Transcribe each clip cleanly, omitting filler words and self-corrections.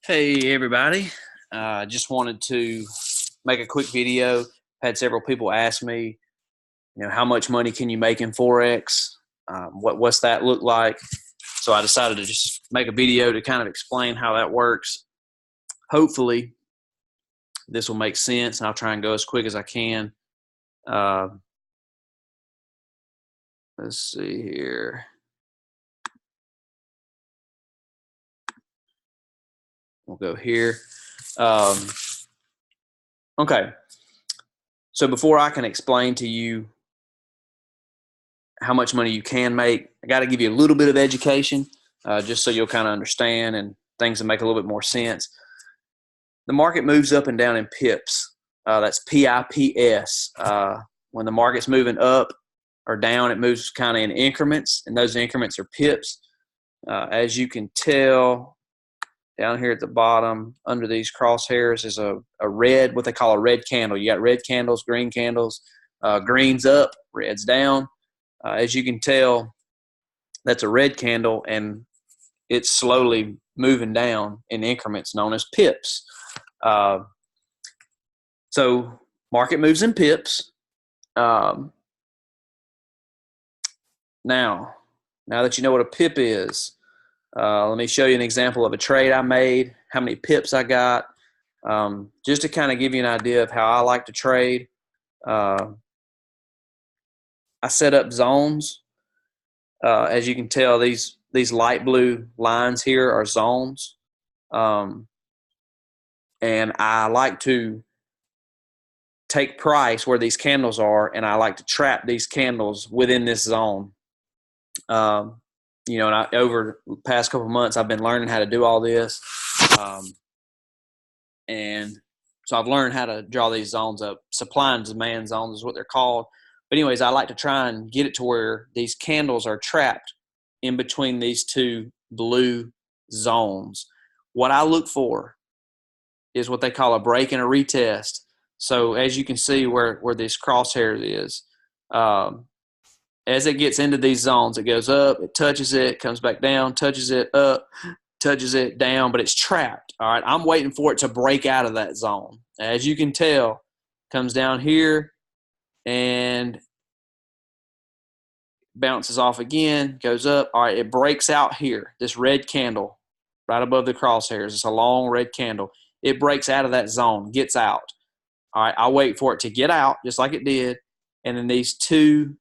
Hey everybody, just wanted to make a quick video. Had several people ask me, how much money can you make in Forex? What's that look like? So I decided to just make a video to kind of explain how that works. Hopefully this will make sense, and I'll try and go as quick as I can. Let's see here. We'll go here. Okay. So before I can explain to you how much money you can make, I got to give you a little bit of education, just so you'll kind of understand and things will make a little bit more sense. The market moves up and down in pips. That's PIPS. When the market's moving up or down, it moves kind of in increments, and those increments are pips. As you can tell, down here at the bottom, under these crosshairs is a red, what they call a red candle. You got red candles, green candles, green's up, red's down. As you can tell, that's a red candle, and it's slowly moving down in increments known as pips. So market moves in pips. Now that you know what a pip is, let me show you an example of a trade I made, how many pips I got, just to kind of give you an idea of how I like to trade. I set up zones. As you can tell, these light blue lines here are zones. And I like to take price where these candles are, and I like to trap these candles within this zone. And over the past couple of months, I've been learning how to do all this. And so I've learned how to draw these zones up. Supply and demand zones is what they're called. But anyways, I like to try and get it to where these candles are trapped in between these two blue zones. What I look for is what they call a break and a retest. So as you can see where this crosshair is, as it gets into these zones, it goes up, it touches it, comes back down, touches it up, touches it down, but it's trapped. All right, I'm waiting for it to break out of that zone. As you can tell, comes down here and bounces off again, goes up. All right, it breaks out here, this red candle right above the crosshairs. It's a long red candle. It breaks out of that zone, gets out. All right, I'll wait for it to get out just like it did, and then these two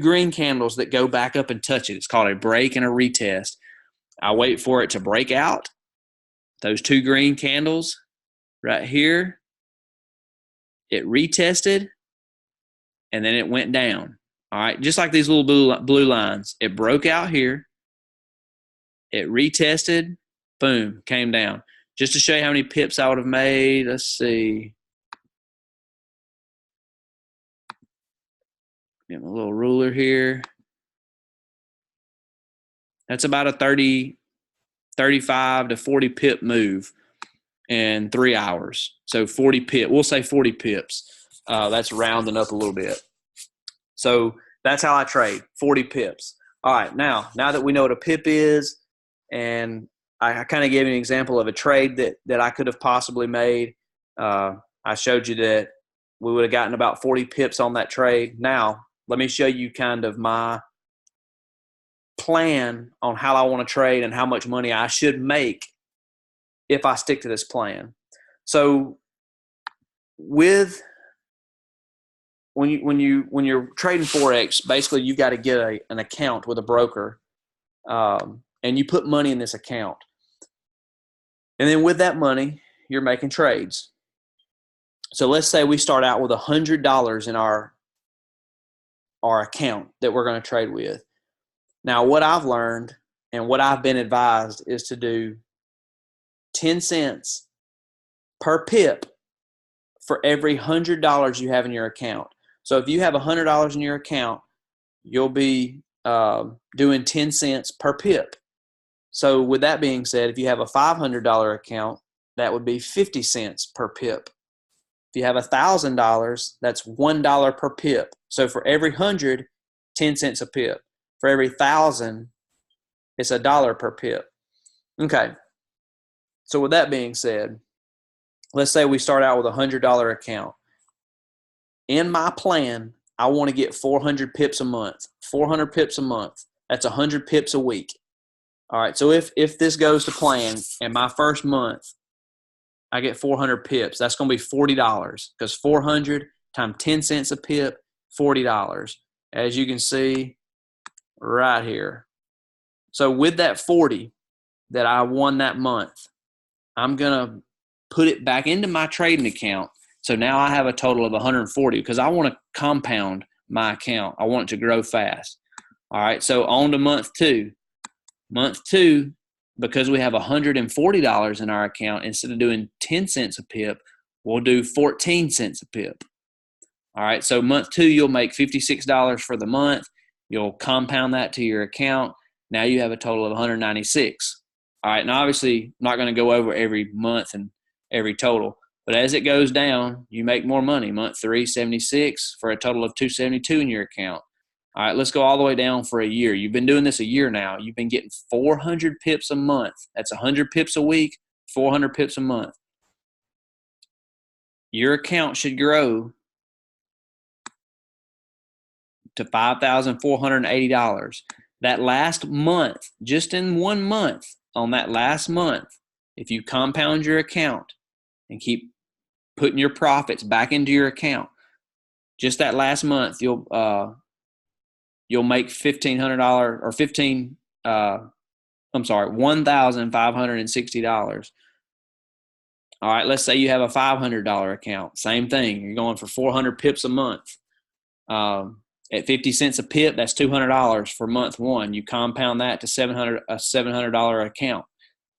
green candles that go back up and touch it. It's called a break and a retest. I wait for it to break out. Those two green candles right here, it retested, and then it went down. All right, just like these little blue lines. It broke out here. It retested, boom, came down. Just to show you how many pips I would have made, let's see. Get my little ruler here. That's about a 35 to 40 pip move in 3 hours. So 40 pip, we'll say 40 pips. That's rounding up a little bit. So that's how I trade, 40 pips. All right, now that we know what a pip is, and I kind of gave you an example of a trade that I could have possibly made. I showed you that we would have gotten about 40 pips on that trade. Now, let me show you kind of my plan on how I want to trade and how much money I should make if I stick to this plan. So when you're trading Forex, basically you've got to get an account with a broker, and you put money in this account. And then with that money, you're making trades. So let's say we start out with $100 in our account that we're going to trade with. Now, what I've learned and what I've been advised is to do 10 cents per pip for every $100 you have in your account. So if you have $100 in your account, you'll be doing 10 cents per pip. So with that being said, if you have a $500 account, that would be 50 cents per pip. If you have $1,000, that's $1 per pip. So for every 100, 10 cents a pip. For every 1,000, it's $1 per pip. Okay, So with that being said, let's say we start out with a $100 account. In my plan, I want to get 400 pips a month. 400 pips a month. That's 100 pips a week. All right, so if this goes to plan and my first month I get 400 pips, that's going to be $40 because 400 times 10 cents a pip, $40. As you can see right here. So with that 40 that I won that month, I'm going to put it back into my trading account. So now I have a total of 140 because I want to compound my account. I want it to grow fast. All right, so on to month two. Month two, because we have $140 in our account, instead of doing 10 cents a pip, we'll do 14 cents a pip. All right, so month two, you'll make $56 for the month. You'll compound that to your account. Now you have a total of 196. All right, and obviously, I'm not going to go over every month and every total, but as it goes down, you make more money. Month three, 76 for a total of 272 in your account. All right, let's go all the way down for a year. You've been doing this a year now. You've been getting 400 pips a month. That's 100 pips a week, 400 pips a month. Your account should grow to $5,480. That last month, just in 1 month, on that last month, if you compound your account and keep putting your profits back into your account, just that last month, you'll make $1,500 or $1,560. All right, let's say you have a $500 account. Same thing. You're going for 400 pips a month. At 50 cents a pip, that's $200 for month one. You compound that to a $700 account.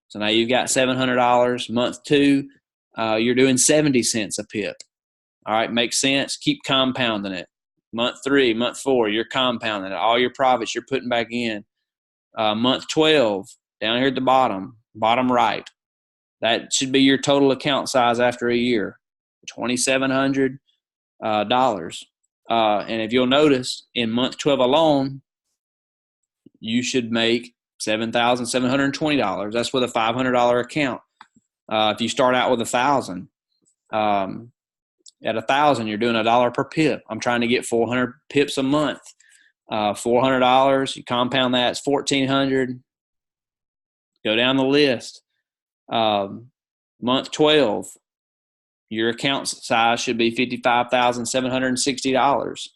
So now you've got $700. Month two, you're doing 70 cents a pip. All right, makes sense. Keep compounding it. Month three, month four, you're compounding it. All your profits you're putting back in. Month 12, down here at the bottom right, that should be your total account size after a year, $2,700. And if you'll notice, in month 12 alone, you should make $7,720. That's with a $500 account. If you start out with 1,000, at 1,000, you're doing $1 per pip. I'm trying to get 400 pips a month. $400, you compound that, it's $1,400. Go down the list. Month 12, your account size should be $55,760.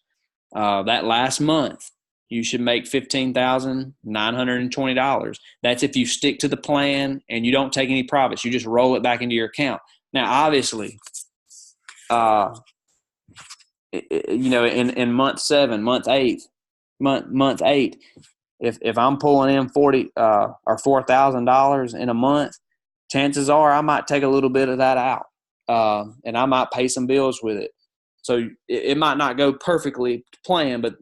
That last month, you should make $15,920. That's if you stick to the plan and you don't take any profits. You just roll it back into your account. Now, obviously, in month 7, month 8, if I'm pulling in $40 or $4,000 in a month, chances are I might take a little bit of that out, and I might pay some bills with it. So it might not go perfectly to plan, but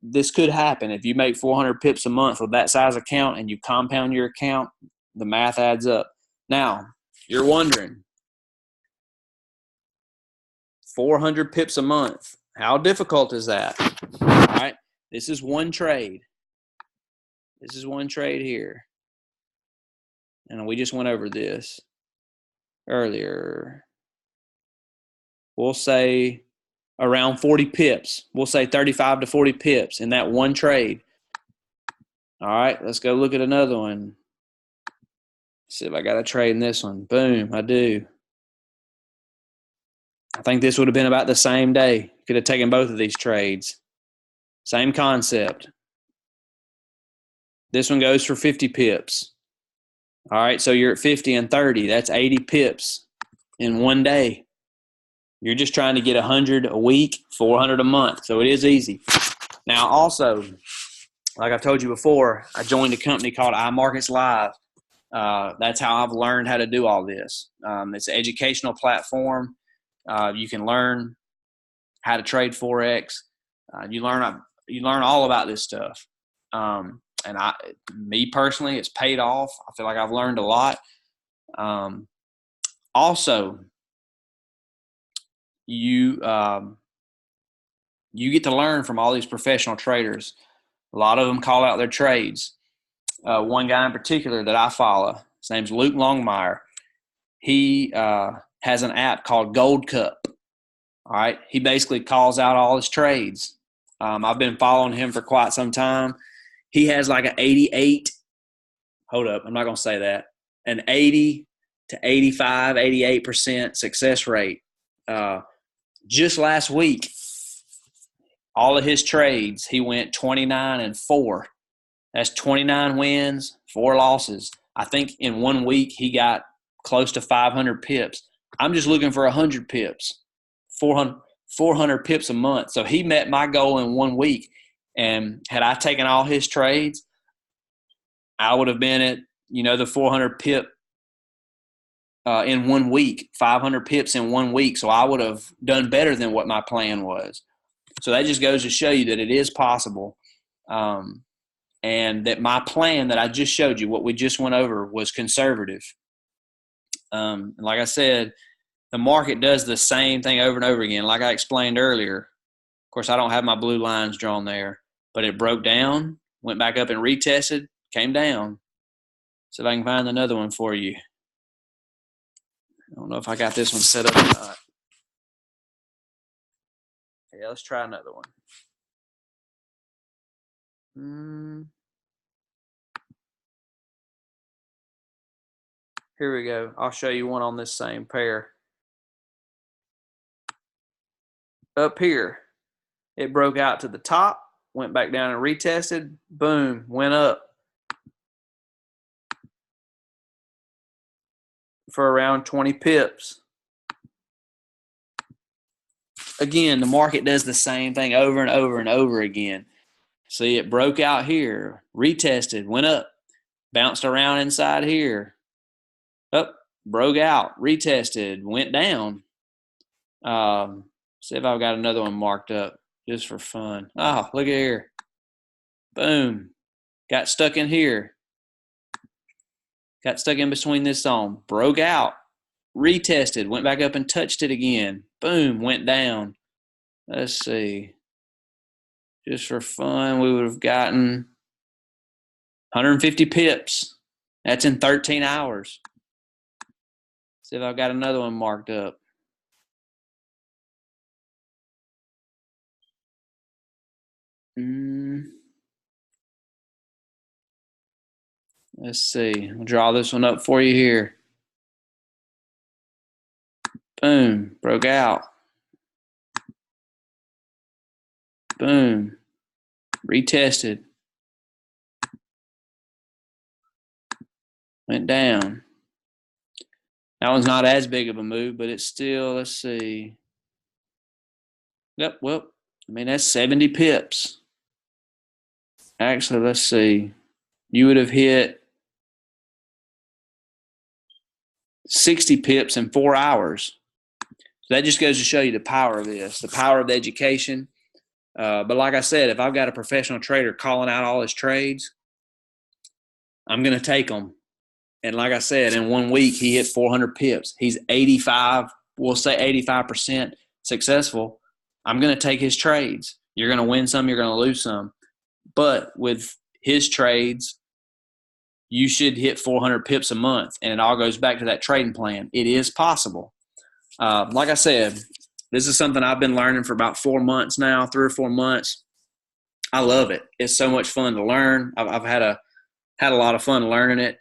this could happen. If you make 400 pips a month with that size account and you compound your account, the math adds up. Now, you're wondering, 400 pips a month, how difficult is that? All right, this is one trade. This is one trade here. And we just went over this earlier. We'll say around 40 pips. We'll say 35 to 40 pips in that one trade. All right, let's go look at another one. See if I got a trade in this one. Boom, I do. I think this would have been about the same day. Could have taken both of these trades. Same concept. This one goes for 50 pips. All right, so you're at 50 and 30. That's 80 pips in one day. You're just trying to get 100 a week, 400 a month. So it is easy. Now, also, like I've told you before, I joined a company called iMarkets Live. That's how I've learned how to do all this. It's an educational platform. You can learn how to trade Forex. You learn all about this stuff. And me personally, it's paid off. I feel like I've learned a lot. Also, you get to learn from all these professional traders. A lot of them call out their trades. One guy in particular that I follow, his name's Luke Longmire. he has an app called Gold Cup. All right. He basically calls out all his trades. I've been following him for quite some time. He has like an 88. Hold up. I'm not going to say that. An 80 to 85, 88% success rate. Just last week, all of his trades, he went 29-4. That's 29 wins, 4 losses. I think in 1 week he got close to 500 pips. I'm just looking for 100 pips, 400 pips a month. So he met my goal in 1 week. And had I taken all his trades, I would have been at, the 400 pip in 1 week, 500 pips in 1 week. So I would have done better than what my plan was. So that just goes to show you that it is possible. And that my plan that I just showed you, what we just went over, was conservative. Like I said, the market does the same thing over and over again. Like I explained earlier, of course, I don't have my blue lines drawn there, but it broke down, went back up and retested, came down. See if I can find another one for you. I don't know if I got this one set up or not. Yeah, let's try another one. Here we go. I'll show you one on this same pair. Up here, it broke out to the top, went back down and retested. Boom, went up for around 20 pips. Again, the market does the same thing over and over and over again. See, it broke out here, retested, went up, bounced around inside here, up, broke out, retested, went down. See if I've got another one marked up just for fun. Oh, look at here. Boom. Got stuck in here. Got stuck in between this zone. Broke out, retested, went back up and touched it again. Boom, went down. Let's see. Just for fun, we would have gotten 150 pips. That's in 13 hours. See if I've got another one marked up. Let's see. I'll draw this one up for you here. Boom. Broke out. Boom. Retested. Went down. That one's not as big of a move, but it's still, let's see. Yep, well, that's 70 pips. Actually, let's see. You would have hit 60 pips in 4 hours. So that just goes to show you the power of this, the power of the education. But like I said, if I've got a professional trader calling out all his trades, I'm going to take them. And like I said, in 1 week, he hit 400 pips. He's 85, we'll say 85% successful. I'm going to take his trades. You're going to win some, you're going to lose some. But with his trades, you should hit 400 pips a month. And it all goes back to that trading plan. It is possible. Like I said, this is something I've been learning for about 4 months now, 3 or 4 months. I love it. It's so much fun to learn. I've had a lot of fun learning it.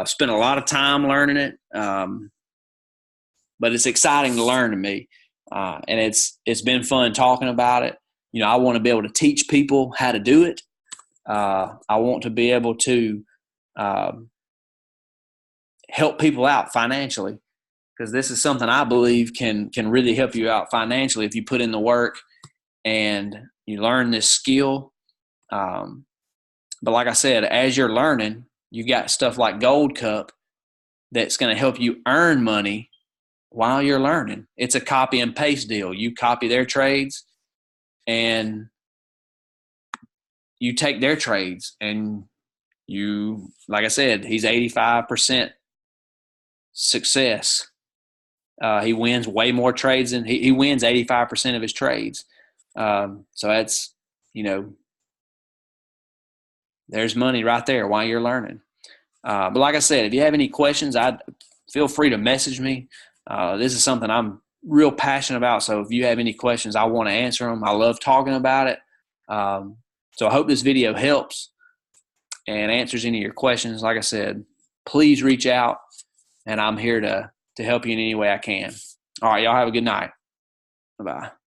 Spent a lot of time learning it, but it's exciting to learn to me, and it's been fun talking about it. I want to be able to teach people how to do it. I want to be able to help people out financially, because this is something I believe can really help you out financially if you put in the work and you learn this skill. But like I said, as you're learning, you got stuff like Gold Cup that's going to help you earn money while you're learning. It's a copy and paste deal. You copy their trades and you take their trades, and you, like I said, he's 85% success. He wins way more trades than he wins 85% of his trades. So that's, there's money right there while you're learning. But like I said, if you have any questions, feel free to message me. This is something I'm real passionate about. So if you have any questions, I want to answer them. I love talking about it. So I hope this video helps and answers any of your questions. Like I said, please reach out, and I'm here to help you in any way I can. All right, y'all have a good night. Bye-bye.